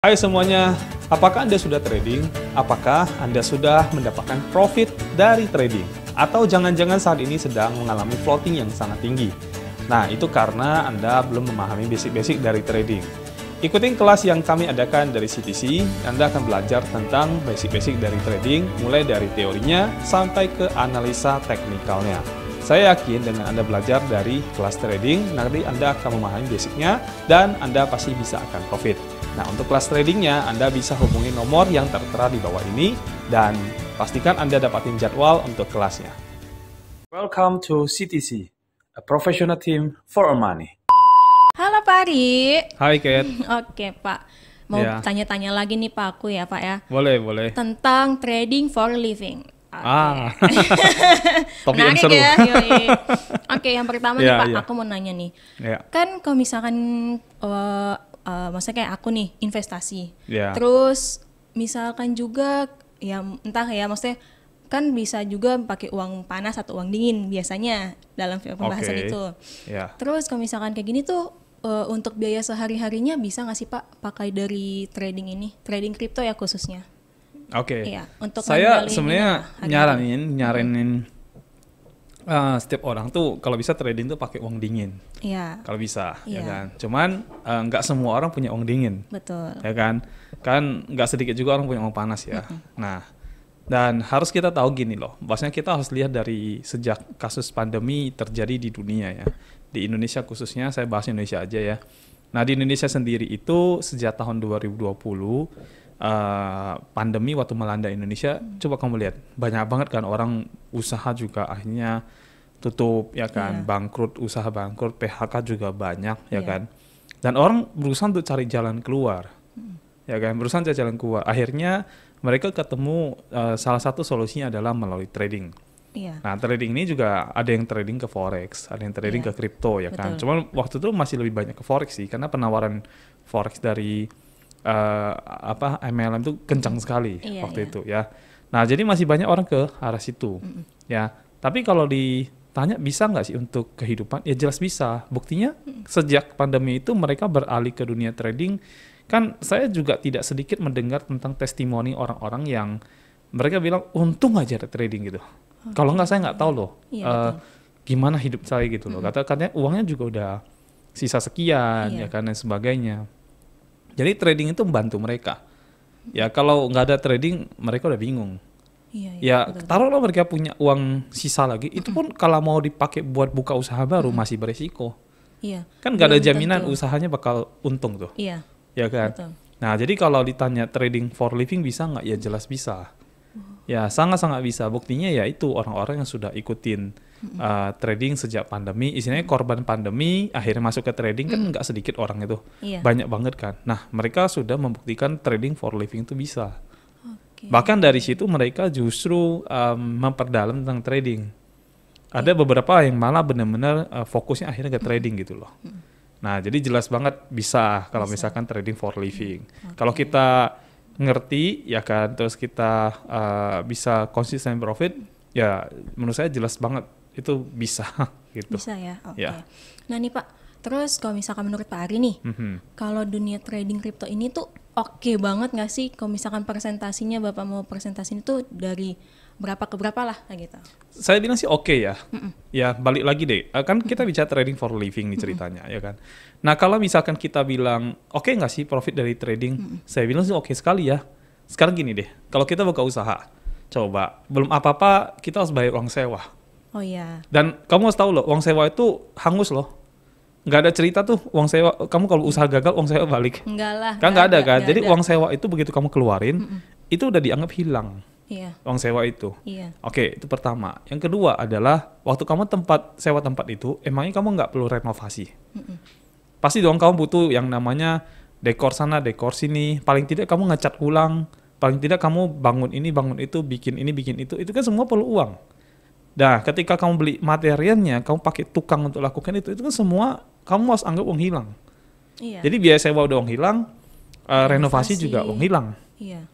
Hai semuanya, apakah Anda sudah trading? Apakah Anda sudah mendapatkan profit dari trading? Atau jangan-jangan saat ini sedang mengalami floating yang sangat tinggi? Nah, itu karena Anda belum memahami basic-basic dari trading. Ikutin kelas yang kami adakan dari CTC, Anda akan belajar tentang basic-basic dari trading, mulai dari teorinya sampai ke analisa teknikalnya. Saya yakin dengan Anda belajar dari kelas trading, nanti Anda akan memahami basicnya dan Anda pasti bisa akan profit. Nah, untuk kelas tradingnya, Anda bisa hubungi nomor yang tertera di bawah ini dan pastikan Anda dapatin jadwal untuk kelasnya. Welcome to CTC, a professional team for money. Halo Pak Ari. Hai Kate. Oke Pak, mau tanya-tanya lagi nih Pak aku ya Pak ya. Boleh. Tentang trading for living. Topik yang seru. Ya, Oke, yang pertama nih Pak, aku mau nanya nih. Kan kalau misalkan maksudnya kayak aku nih investasi, terus misalkan juga ya entah ya, maksudnya kan bisa juga pakai uang panas atau uang dingin biasanya dalam pembahasan itu. Terus kalau misalkan kayak gini tuh untuk biaya sehari-harinya bisa nggak sih Pak pakai dari trading ini, trading kripto ya khususnya? Iya, untuk saya sebenarnya nyaranin setiap orang tuh kalau bisa trading tuh pakai uang dingin. Kalau bisa, ya kan. Cuman nggak semua orang punya uang dingin. Betul. Ya kan. Kan nggak sedikit juga orang punya uang panas ya. Nah, dan harus kita tahu gini loh. Maksudnya kita harus lihat dari sejak kasus pandemi terjadi di dunia ya. Di Indonesia khususnya, saya bahas Indonesia aja ya. Nah, di Indonesia sendiri itu sejak tahun 2020 pandemi waktu melanda Indonesia, coba kamu lihat banyak banget kan orang usaha juga akhirnya tutup ya kan, bangkrut, usaha bangkrut, PHK juga banyak ya kan, dan orang berusaha untuk cari jalan keluar ya kan, berusaha cari jalan keluar. Akhirnya mereka ketemu salah satu solusinya adalah melalui trading. Nah, trading ini juga ada yang trading ke forex, ada yang trading ke kripto ya kan. Cuman waktu itu masih lebih banyak ke forex sih, karena penawaran forex dari MLM itu kencang sekali waktu itu ya. Nah, jadi masih banyak orang ke arah situ ya. Tapi kalau ditanya bisa nggak sih untuk kehidupan, ya jelas bisa. Buktinya sejak pandemi itu mereka beralih ke dunia trading. Kan saya juga tidak sedikit mendengar tentang testimoni orang-orang yang mereka bilang untung aja ada trading gitu. Kalau nggak, saya nggak tahu loh gimana hidup saya gitu loh. Katanya uangnya juga udah sisa sekian ya kan dan sebagainya. Jadi trading itu membantu mereka. Ya kalau nggak ada trading mereka udah bingung. Taruhlah mereka punya uang sisa lagi, itu pun kalau mau dipakai buat buka usaha baru masih beresiko. Kan nggak ada jaminan usahanya bakal untung tuh. Ya kan. Betul. Nah, jadi kalau ditanya trading for living bisa nggak? Ya jelas bisa. Ya sangat-sangat bisa. Buktinya ya itu orang-orang yang sudah ikutin trading sejak pandemi, istilahnya korban pandemi akhirnya masuk ke trading kan nggak sedikit orang itu, banyak banget kan. Nah, mereka sudah membuktikan trading for living itu bisa. Bahkan dari situ mereka justru memperdalam tentang trading. Ada beberapa yang malah benar-benar fokusnya akhirnya ke trading gitu loh. Nah, jadi jelas banget bisa kalau misalkan trading for living. Kalau kita ngerti ya kan, terus kita bisa konsisten profit, ya menurut saya jelas banget itu bisa gitu. Bisa ya, oke. Nah nih Pak, terus kalau misalkan menurut Pak Ari nih, kalau dunia trading kripto ini tuh oke banget nggak sih? Kalau misalkan presentasinya Bapak mau presentasiin itu dari berapa ke berapa lah gitu? Saya bilang sih oke ya. Ya balik lagi deh, kan kita bicara trading for living nih ceritanya ya kan. Nah kalau misalkan kita bilang oke nggak sih profit dari trading, saya bilang sih oke sekali ya. Sekarang gini deh, kalau kita buka usaha, coba belum apa-apa kita harus bayar uang sewa. Dan kamu harus tahu loh, uang sewa itu hangus loh. Nggak ada cerita tuh uang sewa, kamu kalau usaha gagal uang sewa balik. Enggak lah. Kan nggak ada kan. Jadi uang sewa itu begitu kamu keluarin, itu udah dianggap hilang. Uang sewa itu. Oke, itu pertama. Yang kedua adalah waktu kamu sewa tempat itu, emangnya kamu nggak perlu renovasi? Pasti dong kamu butuh yang namanya dekor sana, dekor sini. Paling tidak kamu ngecat ulang. Paling tidak kamu bangun ini, bangun itu, bikin ini, bikin itu. Itu kan semua perlu uang. Nah, ketika kamu beli materialnya, kamu pakai tukang untuk lakukan itu kan semua kamu harus anggap uang hilang. Jadi biaya sewa udah uang hilang, renovasi juga uang hilang,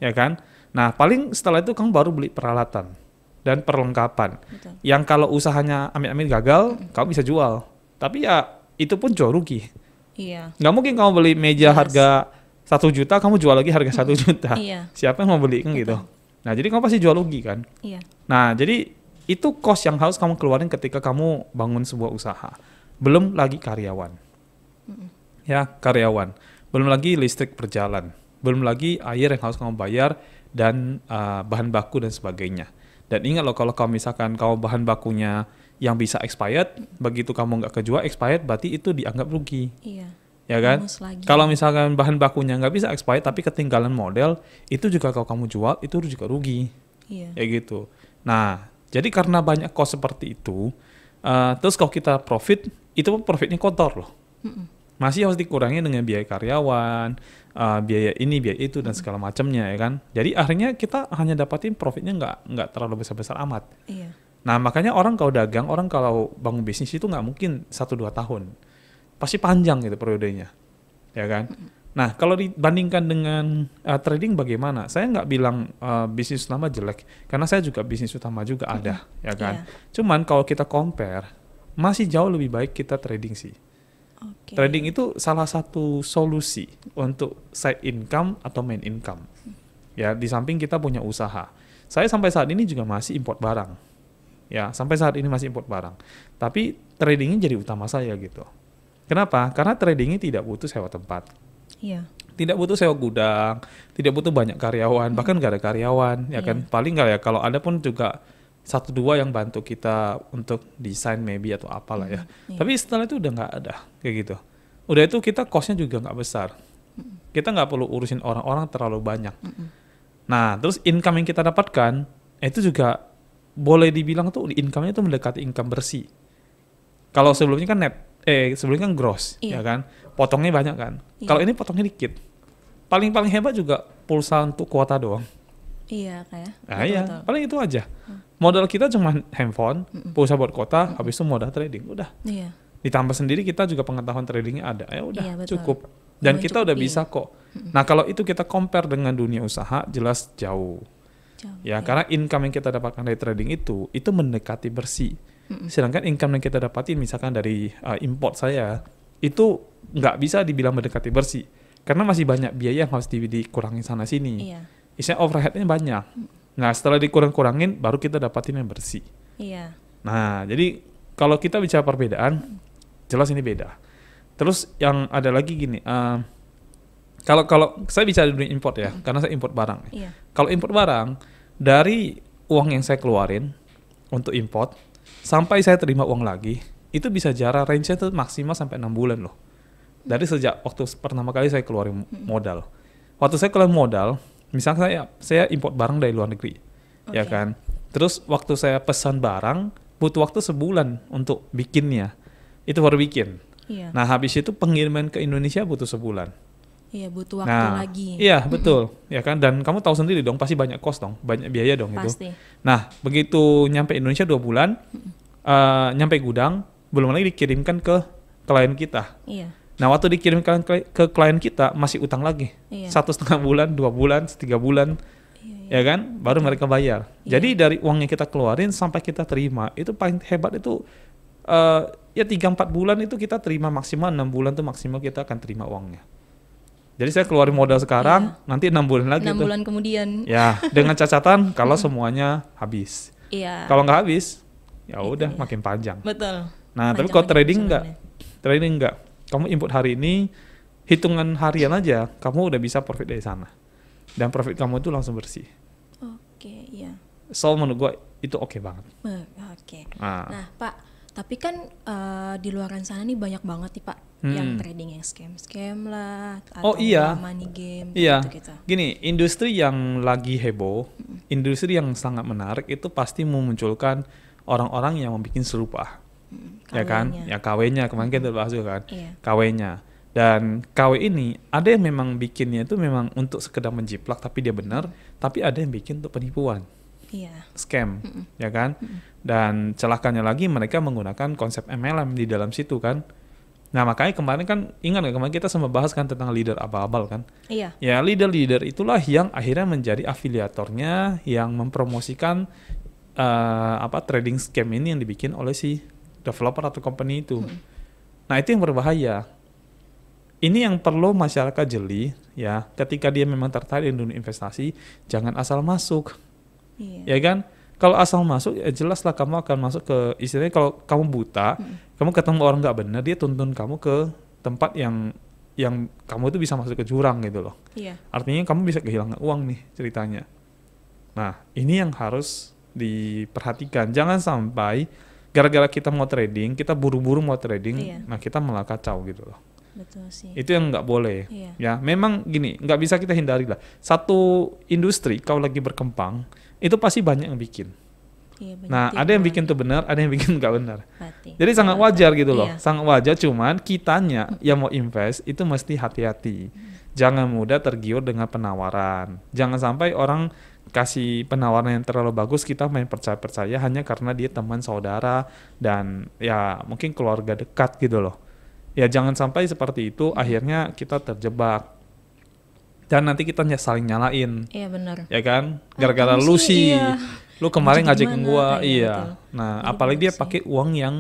ya kan? Nah, paling setelah itu kamu baru beli peralatan dan perlengkapan. Yang kalau usahanya amit-amit gagal, kamu bisa jual. Tapi ya itu pun jual rugi. Nggak mungkin kamu beli meja harga 1 juta kamu jual lagi harga 1 juta. Iya. Siapa yang mau beli kan gitu. Nah, jadi kamu pasti jual rugi kan? Iya. Nah, jadi itu cost yang harus kamu keluarin ketika kamu bangun sebuah usaha. Belum lagi karyawan. Ya, karyawan. Belum lagi listrik berjalan. Belum lagi air yang harus kamu bayar dan bahan baku dan sebagainya. Dan ingat loh, kalau kamu misalkan kamu bahan bakunya yang bisa expired, begitu kamu nggak kejual expired, berarti itu dianggap rugi. Iya. Ya kan? Kalau misalkan bahan bakunya nggak bisa expired tapi ketinggalan model, itu juga kalau kamu jual itu juga rugi. Iya. Ya gitu. Nah, jadi karena banyak cost seperti itu, terus kalau kita profit, itu profitnya kotor loh. Masih harus dikurangi dengan biaya karyawan, biaya ini, biaya itu dan segala macamnya ya kan. Jadi akhirnya kita hanya dapatin profitnya nggak terlalu besar-besar amat. Iya. Nah, makanya orang kalau dagang, orang kalau bangun bisnis itu nggak mungkin 1-2 tahun. Pasti panjang gitu periodenya, ya kan? Nah, kalau dibandingkan dengan trading bagaimana? Saya nggak bilang bisnis utama jelek, karena saya juga bisnis utama juga ada, ya kan? Cuman kalau kita compare, masih jauh lebih baik kita trading sih. Trading itu salah satu solusi untuk side income atau main income. Ya, di samping kita punya usaha. Saya sampai saat ini juga masih import barang. Ya, sampai saat ini masih import barang. Tapi tradingnya jadi utama saya gitu. Kenapa? Karena tradingnya tidak butuh sewa tempat. Iya. Tidak butuh sewa gudang, tidak butuh banyak karyawan, bahkan nggak ada karyawan, ya kan? Paling nggak ya, kalau ada pun juga 1-2 yang bantu kita untuk desain maybe atau apalah ya. Tapi setelah itu udah nggak ada, kayak gitu. Udah itu kita cost-nya juga nggak besar. Kita nggak perlu urusin orang-orang terlalu banyak. Nah, terus income yang kita dapatkan, itu juga boleh dibilang tuh income-nya tuh mendekati income bersih. Kalau sebelumnya kan sebelumnya kan gross, ya kan? Potongnya banyak kan? Kalau ini potongnya dikit. Paling hebat juga pulsa untuk kuota doang. Iya, kayak. Nah, betul. Paling itu aja. Modal kita cuma handphone, pulsa buat kuota, habis itu modal trading, udah. Iya. Ditambah sendiri kita juga pengetahuan tradingnya ada, ya udah cukup. Dan kita cukup, udah bisa kok. Nah, kalau itu kita compare dengan dunia usaha, jelas jauh. Ya, karena income yang kita dapatkan dari trading itu mendekati bersih. Sedangkan income yang kita dapatin misalkan dari import saya, itu nggak bisa dibilang mendekati bersih. Karena masih banyak biaya yang harus dikurangi sana-sini. Iya. Isinya overhead-nya banyak. Nah, setelah dikurang-kurangin, baru kita dapatin yang bersih. Iya. Nah, jadi kalau kita bicara perbedaan, jelas ini beda. Terus yang ada lagi gini, kalau saya bicara dunia import ya, karena saya import barang. Iya. Kalau import barang, dari uang yang saya keluarin untuk import, sampai saya terima uang lagi, itu bisa jarak range-nya itu maksimal sampai 6 bulan loh. Dari sejak waktu pertama kali saya keluarin modal. Waktu saya keluarin modal, misalnya saya import barang dari luar negeri, ya kan. Terus waktu saya pesan barang, butuh waktu sebulan untuk bikinnya. Itu baru bikin. Iya. Nah, habis itu pengiriman ke Indonesia butuh sebulan. Iya, butuh waktu lagi. Iya, betul. Ya kan, dan kamu tahu sendiri dong, pasti banyak cost dong, banyak biaya dong. Pasti. Itu. Nah, begitu nyampe Indonesia 2 bulan, nyampe gudang, belum lagi dikirimkan ke klien kita. Iya. Nah, waktu dikirimkan ke klien kita, masih utang lagi. Iya. 1,5 bulan, 2 bulan, 3 bulan. Ya kan, baru mereka bayar. Jadi dari uang yang kita keluarin sampai kita terima, itu paling hebat itu ya 3-4 bulan itu kita terima maksimal, 6 bulan tuh maksimal kita akan terima uangnya. Jadi saya keluarin modal sekarang, nanti 6 bulan lagi 6 bulan kemudian. Ya, dengan catatan kalau semuanya habis. Iya. Kalau nggak habis, ya udah makin panjang. Betul. Nah, tapi kalau trading enggak. Kamu input hari ini, hitungan harian aja, kamu udah bisa profit dari sana. Dan profit kamu itu langsung bersih. Oke, iya. So, menurut gue itu oke banget. Oke. Nah, Pak, tapi kan di luaran sana nih banyak banget nih, Pak, yang trading yang scam lah, atau money game, gitu-gitu. Gini, industri yang lagi heboh, industri yang sangat menarik, itu pasti memunculkan orang-orang yang membuat serupa. Ya kan, ya KW-nya kemarin kita bahas juga kan, KW-nya. Dan KW ini ada yang memang bikinnya itu memang untuk sekedar menjiplak tapi dia benar, tapi ada yang bikin untuk penipuan, scam, ya kan. Dan celakanya lagi mereka menggunakan konsep MLM di dalam situ kan. Nah, makanya kemarin kan ingat nggak, kemarin kita sempat bahas kan tentang leader abal-abal kan. Iya. Ya, leader itulah yang akhirnya menjadi afiliatornya yang mempromosikan trading scam ini yang dibikin oleh si developer atau company itu. Nah, itu yang berbahaya. Ini yang perlu masyarakat jeli ya, ketika dia memang tertarik di dunia investasi, jangan asal masuk. Ya kan? Kalau asal masuk ya jelas lah kamu akan masuk ke, istilahnya kalau kamu buta, kamu ketemu orang nggak benar, dia tuntun kamu ke tempat yang kamu itu bisa masuk ke jurang gitu loh. Artinya kamu bisa kehilangan uang nih ceritanya. Nah, ini yang harus diperhatikan. Jangan sampai gara-gara kita mau trading, kita buru-buru mau trading, nah kita malah kacau gitu loh. Betul sih. Itu yang nggak boleh. Ya, memang gini, nggak bisa kita hindari lah. Satu industri kalau lagi berkembang, itu pasti banyak yang bikin. Nah, ada yang bikin tuh benar, ada yang bikin nggak benar. Jadi sangat wajar gitu loh, sangat wajar. Cuman kitanya yang mau invest itu mesti hati-hati. Jangan mudah tergiur dengan penawaran. Jangan sampai orang kasih penawaran yang terlalu bagus, kita main percaya-percaya hanya karena dia teman saudara dan ya mungkin keluarga dekat gitu loh. Ya jangan sampai seperti itu, akhirnya kita terjebak. Dan nanti kita saling nyalain. Iya benar. Ya kan? Gara-gara lu sih, lu kemarin ngajakin gua, iya. Betul. Nah, jadi apalagi dia pakai uang yang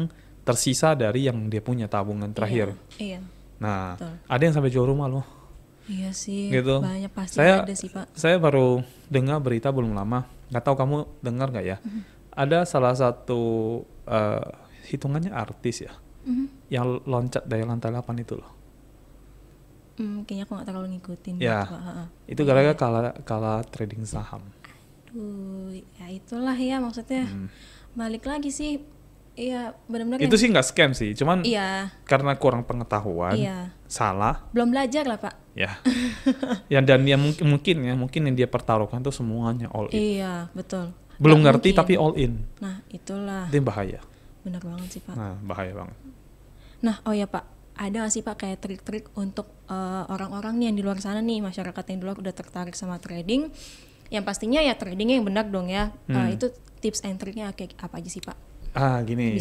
tersisa dari yang dia punya tabungan terakhir. Iya. Nah, betul. Ada yang sampai jual rumah loh. Iya sih, gitu. Banyak pasti ada sih Pak. Saya baru dengar berita belum lama, nggak tahu kamu dengar nggak ya? Ada salah satu hitungannya artis ya, yang loncat dari lantai 8 itu loh. Kayaknya aku nggak terlalu ngikutin. Ya, itu gara-gara kalah trading saham. Aduh, ya itulah ya maksudnya. Balik lagi sih. Iya benar-benar itu sih nggak scam sih, cuman karena kurang pengetahuan, salah. Belum belajar lah Pak. Ya, dan yang mungkin yang dia pertaruhkan tuh semuanya all in. Iya betul. Belum ngerti tapi all in. Nah itulah. Itu bahaya. Benar banget sih Pak. Nah bahaya banget. Nah oh ya Pak, ada nggak sih Pak kayak trik-trik untuk orang-orang nih yang di luar sana nih, masyarakat yang di luar udah tertarik sama trading, yang pastinya ya tradingnya yang benar dong ya. Itu tips and triknya kayak apa aja sih Pak? Gini,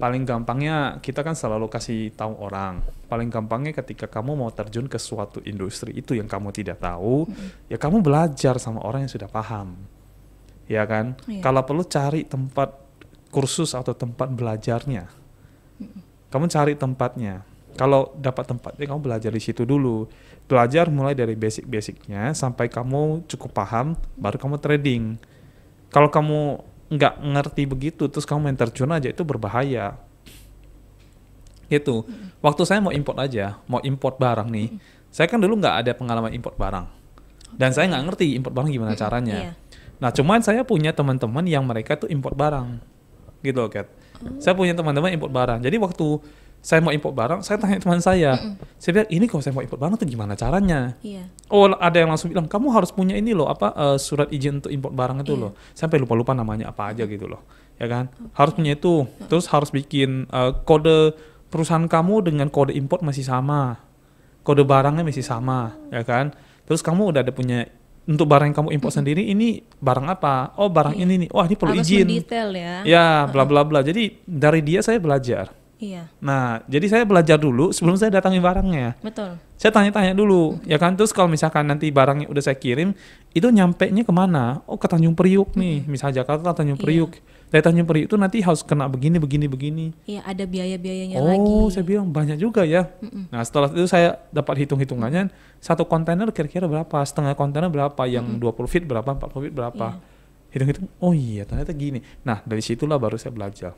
paling gampangnya kita kan selalu kasih tahu orang. Paling gampangnya ketika kamu mau terjun ke suatu industri itu yang kamu tidak tahu, ya kamu belajar sama orang yang sudah paham. Ya kan? Kalau perlu cari tempat kursus atau tempat belajarnya. Kamu cari tempatnya. Kalau dapat tempatnya kamu belajar di situ dulu. Belajar mulai dari basic-basicnya sampai kamu cukup paham, baru kamu trading. Kalau kamu nggak ngerti begitu terus kamu main terjun aja, itu berbahaya gitu. Waktu saya mau import barang nih, saya kan dulu nggak ada pengalaman import barang dan saya nggak ngerti import barang gimana caranya. Nah cuman saya punya teman-teman yang mereka tuh import barang gitu Kat. Saya punya teman-teman import barang, jadi waktu saya mau import barang, saya tanya teman saya bilang, ini kalau saya mau import barang tuh gimana caranya? Oh ada yang langsung bilang, kamu harus punya ini loh, surat izin untuk import barang itu loh. Sampai lupa-lupa namanya apa aja gitu loh, ya kan? Harus punya itu, terus harus bikin kode perusahaan kamu dengan kode import masih sama, kode barangnya masih sama, ya kan? Terus kamu udah ada punya untuk barang yang kamu import sendiri, ini barang apa? Oh barang ini nih, wah ini perlu izin. Harus mendetail ya. Ya bla bla bla. Jadi dari dia saya belajar. Nah, jadi saya belajar dulu sebelum saya datangin barangnya. Betul. Saya tanya-tanya dulu, ya kan. Terus kalau misalkan nanti barangnya udah saya kirim, itu nyampe-nya kemana? Oh, ke Tanjung Priuk nih. Misalnya Jakarta Tanjung Priuk. Dari Tanjung Priuk itu nanti harus kena begini. Iya, ada biaya-biayanya lagi. Oh, saya bilang banyak juga ya. Nah, setelah itu saya dapat hitung-hitungannya. Satu kontainer kira-kira berapa? Setengah kontainer berapa? Yang 20 feet berapa? 40 feet berapa? Hitung-hitung, oh iya ternyata gini. Nah, dari situlah baru saya belajar.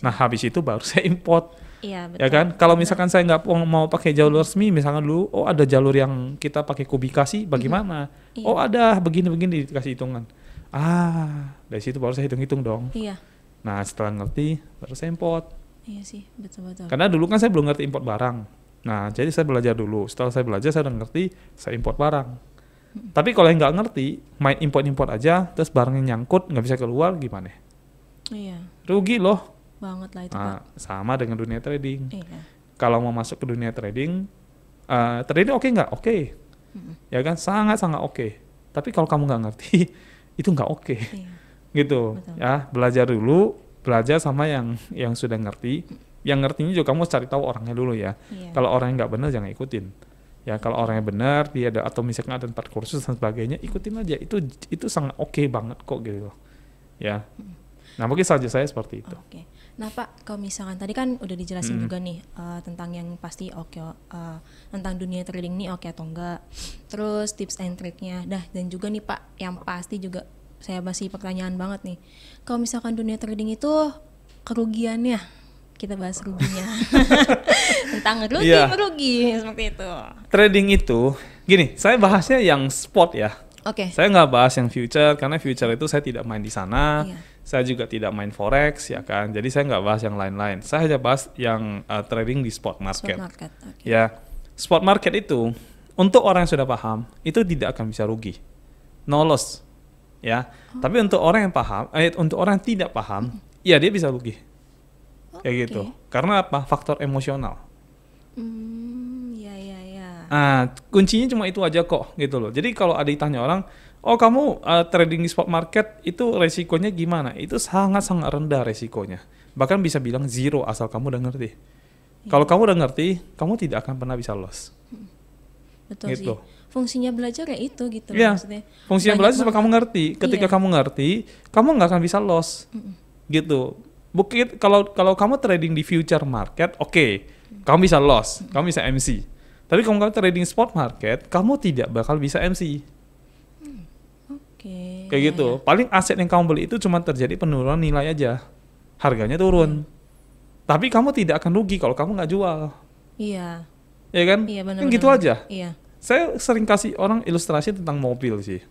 Nah habis itu baru saya import, betul. Ya kan? Kalau misalkan saya nggak mau pakai jalur resmi, misalkan dulu, oh ada jalur yang kita pakai kubikasi, bagaimana? Oh ada begini-begini dikasih hitungan. Dari situ baru saya hitung-hitung dong. Nah setelah ngerti, baru saya import. Iya sih, betul-betul. Karena dulu kan saya belum ngerti import barang. Nah jadi saya belajar dulu. Setelah saya belajar, saya udah ngerti, saya import barang. Tapi kalau yang nggak ngerti, main import aja, terus barangnya nyangkut, nggak bisa keluar, gimana? Rugi loh. Banget lah itu Pak. Sama dengan dunia trading. Kalau mau masuk ke dunia trading, trading oke nggak? Oke. Ya kan, sangat-sangat oke. Tapi kalau kamu nggak ngerti, itu nggak oke. Gitu. Betul. Ya, belajar dulu, belajar sama yang sudah ngerti. Yang ngertinya juga kamu cari tahu orangnya dulu ya. Kalau orang yang nggak benar jangan ikutin. Ya kalau orangnya benar, dia ada atau misalkan ada 4 kursus dan sebagainya, ikutin aja. Itu sangat oke banget kok gitu. Ya. Nah mungkin saja saya seperti itu. Oke. Nah Pak, kalau misalkan tadi kan udah dijelasin juga nih tentang yang pasti tentang dunia trading ini oke atau enggak. Terus tips and triknya. Dan juga nih Pak, yang pasti juga saya masih pertanyaan banget nih. Kalau misalkan dunia trading itu kerugiannya, kita bahas ruginya. Tentang merugi seperti itu. Trading itu, gini, saya bahasnya yang spot ya. Oke. Saya nggak bahas yang future karena future itu saya tidak main di sana. Saya juga tidak main forex ya kan. Jadi saya nggak bahas yang lain-lain. Saya hanya bahas yang trading di spot market. Okay. Ya, spot market itu untuk orang yang sudah paham itu tidak akan bisa rugi, no loss. Ya, tapi untuk orang yang paham, untuk orang yang tidak paham, ya dia bisa rugi. Kayak gitu. Karena apa? Faktor emosional. Nah, kuncinya cuma itu aja kok, gitu loh. Jadi kalau ada ditanya orang, oh kamu trading di spot market itu resikonya gimana? Itu sangat-sangat rendah resikonya. Bahkan bisa bilang zero asal kamu udah ngerti. Kalau kamu udah ngerti, kamu tidak akan pernah bisa loss. Betul gitu. Sih. Fungsinya belajar ya itu gitu loh, maksudnya. Fungsinya belajar supaya kamu ngerti. Ketika kamu ngerti, kamu nggak akan bisa loss. Gitu. Bukit kalau kamu trading di future market, kamu bisa loss, kamu bisa MC. Tapi kalau kamu trading spot market, kamu tidak bakal bisa MC. Kayak gitu. Paling aset yang kamu beli itu cuma terjadi penurunan nilai aja. Harganya turun. Tapi kamu tidak akan rugi kalau kamu nggak jual. Iya. Ya kan? Iya, kan gitu aja. Iya. Saya sering kasih orang ilustrasi tentang mobil sih.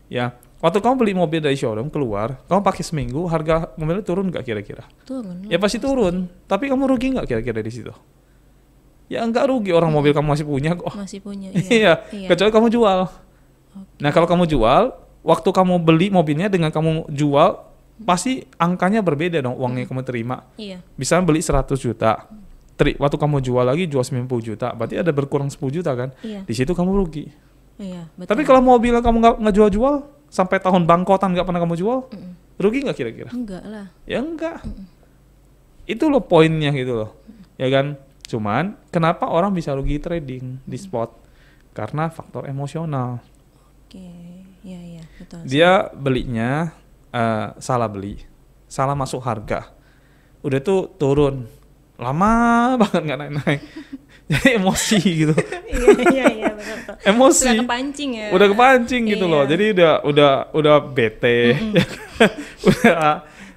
Ya. Waktu kamu beli mobil dari showroom keluar, kamu pakai seminggu, harga mobilnya turun nggak kira-kira? Turun. Ya pasti turun. Tapi kamu rugi nggak kira-kira di situ? Ya enggak rugi, orang mobil kamu masih punya kok. Masih punya, iya. Kecuali kamu jual. Nah kalau kamu jual, waktu kamu beli mobilnya dengan kamu jual, pasti angkanya berbeda dong uangnya yang kamu terima. Iya. Bisa beli 100 juta, waktu kamu jual lagi jual 90 juta, berarti ada berkurang 10 juta kan? Iya. Di situ kamu rugi. Iya, betul. Tapi kalau mobilnya kamu nggak jual-jual, sampai tahun bangkotan nggak pernah kamu jual, rugi nggak kira-kira? Enggak lah. Ya enggak. Itu loh poinnya gitu loh. Ya kan? Cuman kenapa orang bisa rugi trading di spot? Karena faktor emosional. Iya, betul. Dia belinya salah beli, salah masuk harga. Udah tuh turun, lama banget nggak naik-naik. Jadi emosi gitu. Iya, betul. Emosi. Udah kepancing ya. Udah kepancing gitu loh. Jadi udah bete.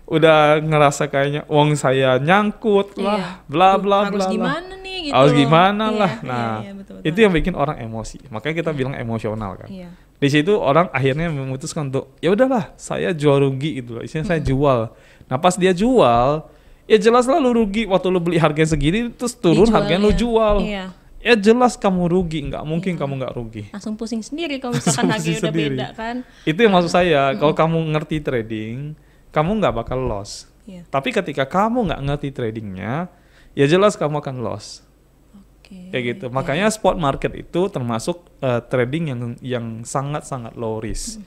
udah ngerasa kayaknya uang saya nyangkut lah, bla bla bla. Harus gimana nih gitu. Harus gimana lah. Nah, betul. Itu yang bikin orang emosi. Makanya kita bilang emosional kan. Iya. Di situ orang akhirnya memutuskan untuk ya udahlah, saya jual rugi gitu loh. Isinya saya jual. Nah, pas dia jual, ya jelas lah lu rugi waktu lu beli harganya segini terus turun harganya lu jual. Iya. Ya jelas kamu rugi, nggak mungkin kamu nggak rugi. Langsung pusing sendiri kalau misalkan harganya udah beda kan. Itu yang maksud saya, kalau kamu ngerti trading, kamu nggak bakal loss. Tapi ketika kamu nggak ngerti tradingnya, ya jelas kamu akan loss. Kayak gitu. Makanya spot market itu termasuk trading yang sangat-sangat low risk.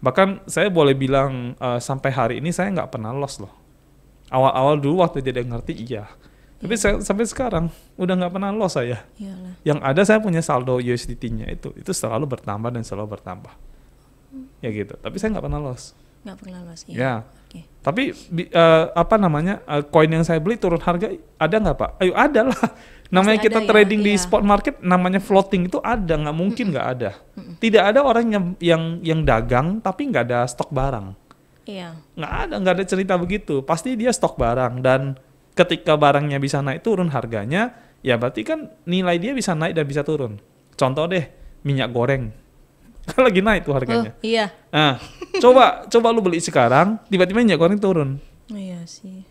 Bahkan saya boleh bilang sampai hari ini saya nggak pernah loss loh. Awal-awal dulu waktu tidak ngerti iya. Tapi sampai sekarang udah nggak pernah loss saya. Iyalah. Yang ada saya punya saldo USDT-nya itu selalu bertambah dan selalu bertambah. Ya gitu. Tapi saya nggak pernah loss. Nggak pernah loss ya. Ya. Tapi koin yang saya beli turun harga ada nggak Pak? Ayo ada lah. Namanya kita trading di spot market, namanya floating itu ada, nggak mungkin nggak ada. Tidak ada orang yang dagang tapi nggak ada stok barang. Iya. Nggak ada cerita begitu. Pasti dia stok barang dan ketika barangnya bisa naik turun harganya, ya berarti kan nilai dia bisa naik dan bisa turun. Contoh deh minyak goreng. Kan lagi naik tuh harganya. Iya. Nah, coba lu beli sekarang, tiba-tiba minyak goreng turun. Iya sih.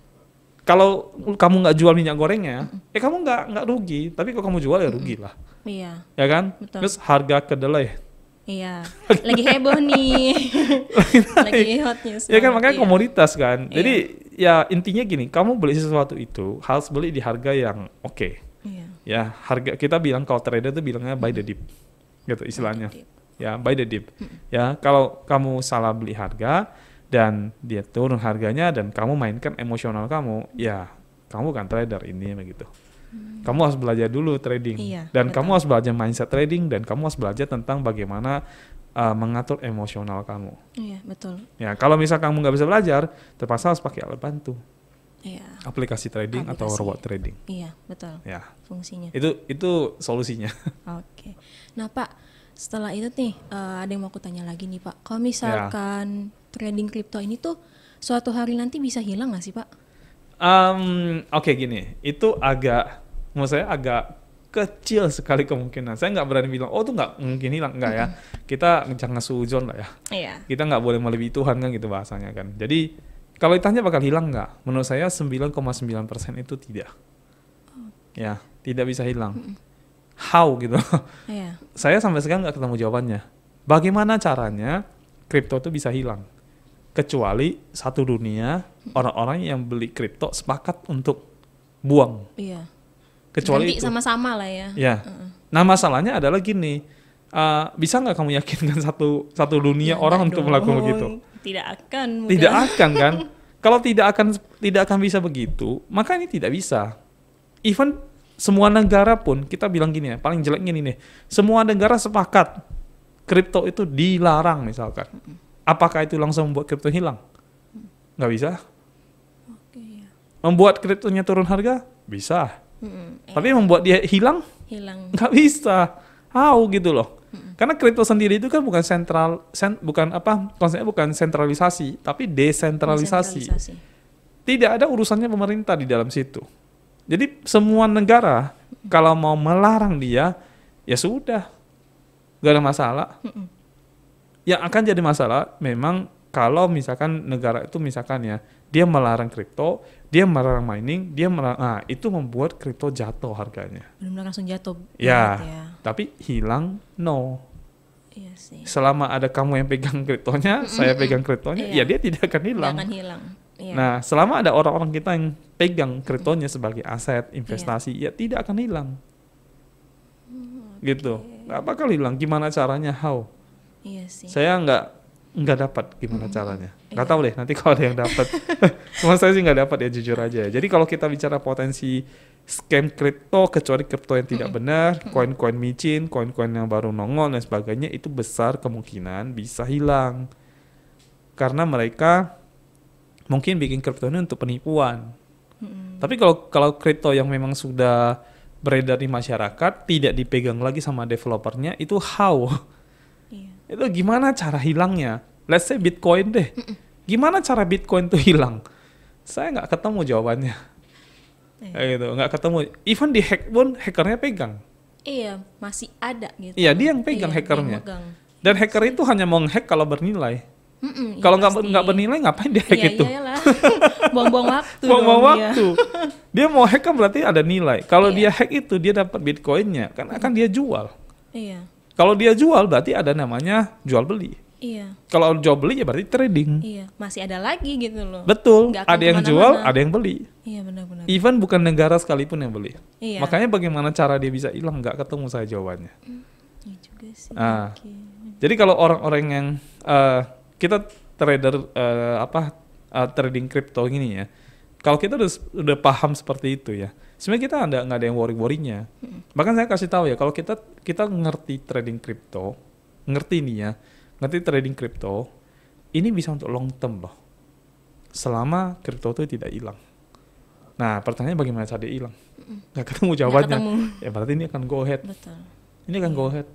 Kalau kamu nggak jual minyak gorengnya, ya kamu nggak rugi. Tapi kalau kamu jual ya rugi lah. Iya. Ya kan? Betul. Terus harga kedelai. Iya. Lagi heboh nih. Lagi hot news. Ya kan makanya komoditas kan. Jadi ya intinya gini, kamu beli sesuatu itu harus beli di harga yang oke. Iya. Ya harga kita bilang kalau trader itu bilangnya buy the dip, gitu istilahnya. Ya buy the dip. Ya kalau kamu salah beli harga dan dia turun harganya dan kamu mainkan emosional kamu, ya kamu bukan trader ini begitu. Kamu harus belajar dulu trading dan kamu harus belajar mindset trading dan kamu harus belajar tentang bagaimana mengatur emosional kamu. Iya, betul. Ya, kalau misal kamu nggak bisa belajar, terpaksa harus pakai alat bantu. Iya. Aplikasi trading atau robot trading. Iya, betul. Ya. Fungsinya. Itu solusinya. Oke. Nah, Pak, setelah itu nih ada yang mau aku tanya lagi nih, Pak. Kalau misalkan trading kripto ini tuh suatu hari nanti bisa hilang nggak sih, Pak? Oke, gini, itu menurut saya agak kecil sekali kemungkinan. Saya nggak berani bilang, oh itu nggak mungkin hilang, nggak ya. Kita jangan suzon lah ya. Iya. Kita nggak boleh melebihi Tuhan kan gitu bahasanya kan. Jadi kalau ditanya bakal hilang nggak? Menurut saya 9,9% itu tidak. Ya, tidak bisa hilang. How gitu. Iya. Saya sampai sekarang nggak ketemu jawabannya. Bagaimana caranya kripto itu bisa hilang? Kecuali satu dunia orang-orang yang beli kripto sepakat untuk buang. Iya. Kecuali ganti itu sama-sama lah ya. Ya. Nah masalahnya adalah gini, bisa nggak kamu yakinkan satu dunia orang untuk melakukan begitu? Tidak akan. Tidak akan kan? Kalau tidak akan bisa begitu, maka ini tidak bisa. Even semua negara pun kita bilang gini ya, paling jeleknya ini nih, semua negara sepakat kripto itu dilarang misalkan. Apakah itu langsung membuat kripto hilang? Nggak bisa. Oke, ya. Membuat kriptonya turun harga? Bisa. Tapi membuat dia hilang? Nggak bisa. How gitu loh. Karena kripto sendiri itu kan bukan konsepnya bukan sentralisasi, tapi desentralisasi. Tidak ada urusannya pemerintah di dalam situ. Jadi semua negara kalau mau melarang dia, ya sudah, nggak ada masalah. Yang akan jadi masalah memang kalau misalkan negara itu misalkan ya, dia melarang kripto, dia melarang mining, itu membuat kripto jatuh harganya. Benar-benar langsung jatuh. Ya, tapi hilang no. Iya sih. Selama ada kamu yang pegang kriptonya, saya pegang kriptonya, ya dia tidak akan hilang. Tidak akan hilang. Iya. Nah, selama ada orang-orang kita yang pegang kriptonya sebagai aset investasi, ya tidak akan hilang. Gitu. Nggak bakal hilang. Gimana caranya? How? Iya sih. Saya nggak dapat gimana caranya. Nggak tahu deh. Nanti kalau ada yang dapat. Cuma saya sih nggak dapat ya, jujur aja. Jadi kalau kita bicara potensi scam kripto, kecuali kripto yang tidak benar, koin-koin micin, koin-koin yang baru nongol dan sebagainya, itu besar kemungkinan bisa hilang. Karena mereka mungkin bikin kripto ini untuk penipuan. Tapi kalau kripto yang memang sudah beredar di masyarakat, tidak dipegang lagi sama developernya, itu how? Itu gimana cara hilangnya? Let's say Bitcoin deh. Gimana cara Bitcoin tuh hilang? Saya nggak ketemu jawabannya. Kayak gitu, nggak ketemu. Even di hack pun hackernya pegang. Iya, masih ada gitu. Iya, dia yang pegang hackernya. Dan hacker itu hanya mau nge-hack kalau bernilai. Kalau nggak bernilai ngapain dia hack itu? Buang-buang waktu. Buang-buang waktu. Dia mau hack kan berarti ada nilai. Kalau dia hack itu dia dapat Bitcoinnya, kan akan dia jual. Iya. Kalau dia jual berarti ada namanya jual beli. Iya. Kalau jual beli ya berarti trading. Iya, masih ada lagi gitu loh. Betul. Ada yang jual, ada yang beli. Iya, benar-benar. Even bukan negara sekalipun yang beli. Iya. Makanya bagaimana cara dia bisa hilang, nggak ketemu saya jawabannya. Iya juga sih. Jadi kalau orang-orang yang kita trader trading kripto gini ya, kalau kita udah paham seperti itu ya, sebenarnya kita nggak ada yang worry-worrynya. Bahkan saya kasih tahu ya, kalau kita ngerti trading kripto, ngerti trading kripto, ini bisa untuk long term loh. Selama kripto itu tidak hilang. Nah, pertanyaannya bagaimana cara dia hilang? Nggak ketemu jawabannya. Ya berarti ini akan go ahead. Betul. Ini akan go ahead.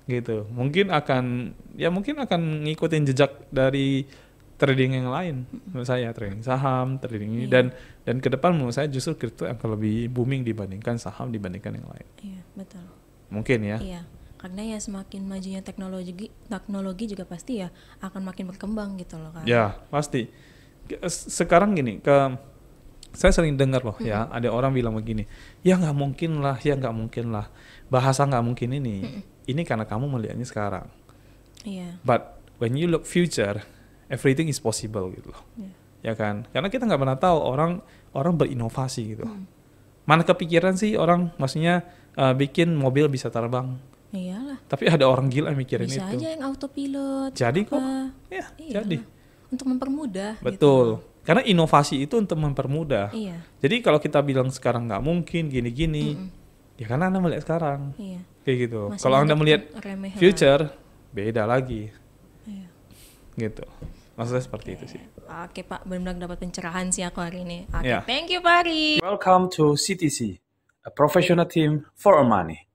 Gitu. Mungkin akan ngikutin jejak dari trading yang lain. Menurut saya trading saham, trading ini dan ke depan menurut saya justru kripto akan lebih booming dibandingkan saham, dibandingkan yang lain. Iya, betul. Mungkin ya. Iya. Karena ya semakin majunya teknologi juga pasti ya akan makin berkembang gitu loh kan. Ya, pasti. Sekarang gini, saya sering dengar loh ya, ada orang bilang begini, ya nggak mungkin lah, bahasa nggak mungkin ini. Ini karena kamu melihatnya sekarang. Iya. But when you look future, everything is possible gitu loh. Ya kan? Karena kita nggak pernah tahu orang berinovasi gitu. Mana kepikiran sih orang maksudnya bikin mobil bisa terbang. Iyalah. Tapi ada orang gila yang mikirin bisa itu. Bisa aja yang autopilot. Jadi apa. kok. Ya, jadi. Untuk mempermudah. Betul. Gitu. Karena inovasi itu untuk mempermudah. Iya. Jadi kalau kita bilang sekarang nggak mungkin gini-gini, ya karena Anda melihat sekarang. Iya. Kayak gitu. Kalau Anda melihat future, beda lagi. Gitu. Maksudnya seperti itu sih. Oke Pak, benar-benar dapat pencerahan sih aku hari ini. Oke, thank you Pak Ari. Welcome to CTC, a professional team for money.